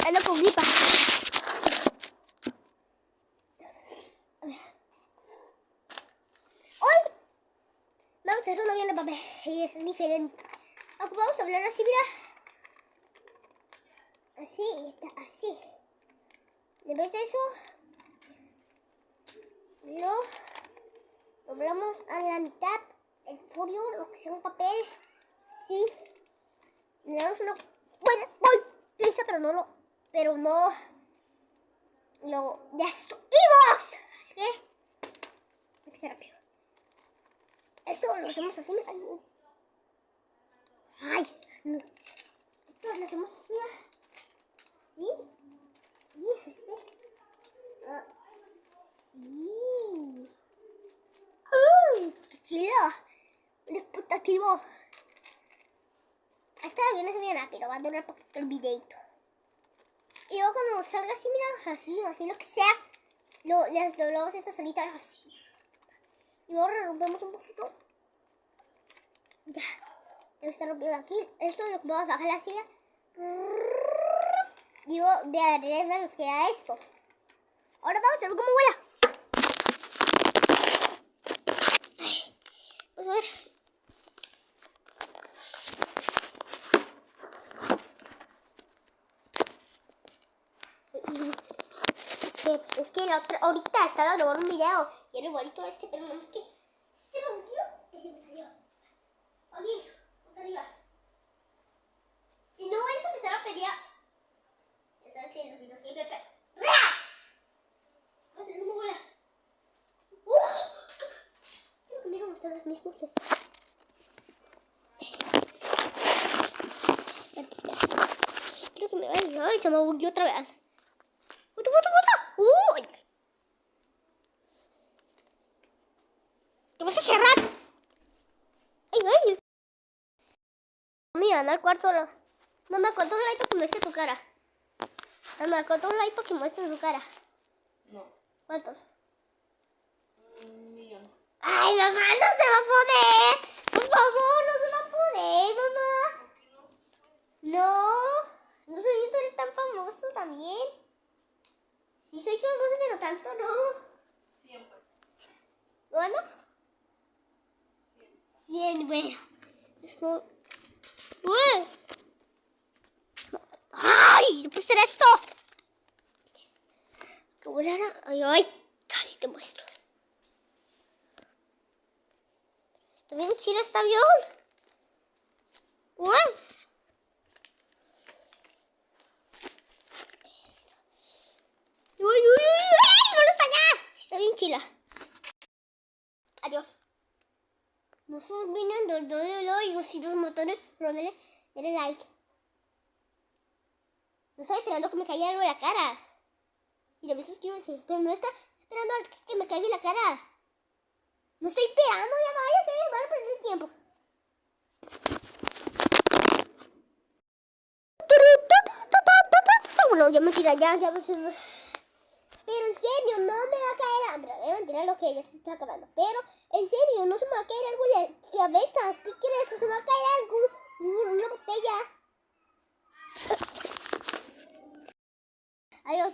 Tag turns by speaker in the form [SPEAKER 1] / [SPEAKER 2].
[SPEAKER 1] ando con gripa. Hoy vamos a hacer una bien de papel y es diferente. Aunque vamos a hablar así, mira. Así, está así. De vez de eso, lo doblamos a la mitad. El folio, lo que sea un papel. Sí. Le damos una buena pieza, pero no lo destruimos. Así que hay que ser rápido. Esto lo hacemos así. Ay, no. Esto lo hacemos así. ¿Sí? Y este. Sí. ¡Qué chido! Un expectativo. Esta bien es bien rápido, va a durar poquito el videito. Y luego cuando salga así, mira, así lo que sea, les doblamos esta salita así. Y luego rompemos un poquito. Ya, debe estar rompiendo aquí. Esto es lo que vamos a bajar la silla. Digo, de arriba nos queda esto. Ahora vamos a ver cómo vuela. Vamos a ver. Es que ahorita estaba grabando un video y era igualito a este, pero no es que se me volvió y se me salió. Ok, otra arriba. Y no vais a empezar a pelear. Está haciendo el video siempre, pero... Vamos a hacer una bola. Creo que me gustan las mis gustos. Creo que me va a ir. Ay, se me volvió otra vez. ¡Bota! ¡Uy! ¿Te vas a cerrar? ¡Ay! Mira, anda al cuarto. Mamá, ¿cuántos likes para que muestre tu cara? Mamá, ¿cuántos likes para que muestre tu cara?
[SPEAKER 2] No.
[SPEAKER 1] ¿Cuántos?
[SPEAKER 2] 1.000.000.
[SPEAKER 1] ¡Ay, mamá, no se va a poder! Por favor, no se va a poder, mamá. No soy tú eres tan famoso también. Sí soy famoso, pero tanto no.
[SPEAKER 2] 100 pues.
[SPEAKER 1] ¿Cuándo?
[SPEAKER 2] 100.
[SPEAKER 1] 100, bueno. ¡Uy! ¡Ay! ¿No puede ser esto? ¡Qué volada! ¡Ay! Casi te muestro. ¿Está bien chido este avión? ¡Uy! ¡Uy! ¡No lo está allá! Está bien chila. Adiós. No se olviden de darle y si los motores, denle like. No estoy esperando que me caiga algo en la cara. Y también suscríbanse. Pero no está esperando que me caiga en la cara. No estoy esperando, ya váyase, van a perder el tiempo. Bueno, ya me tira, ya. Pero en serio, no me va a caer hambre. Mentira, lo que ya se está acabando. Pero en serio, no se me va a caer algo en la cabeza. ¿Qué crees? Que se me va a caer algo. Una botella. Adiós.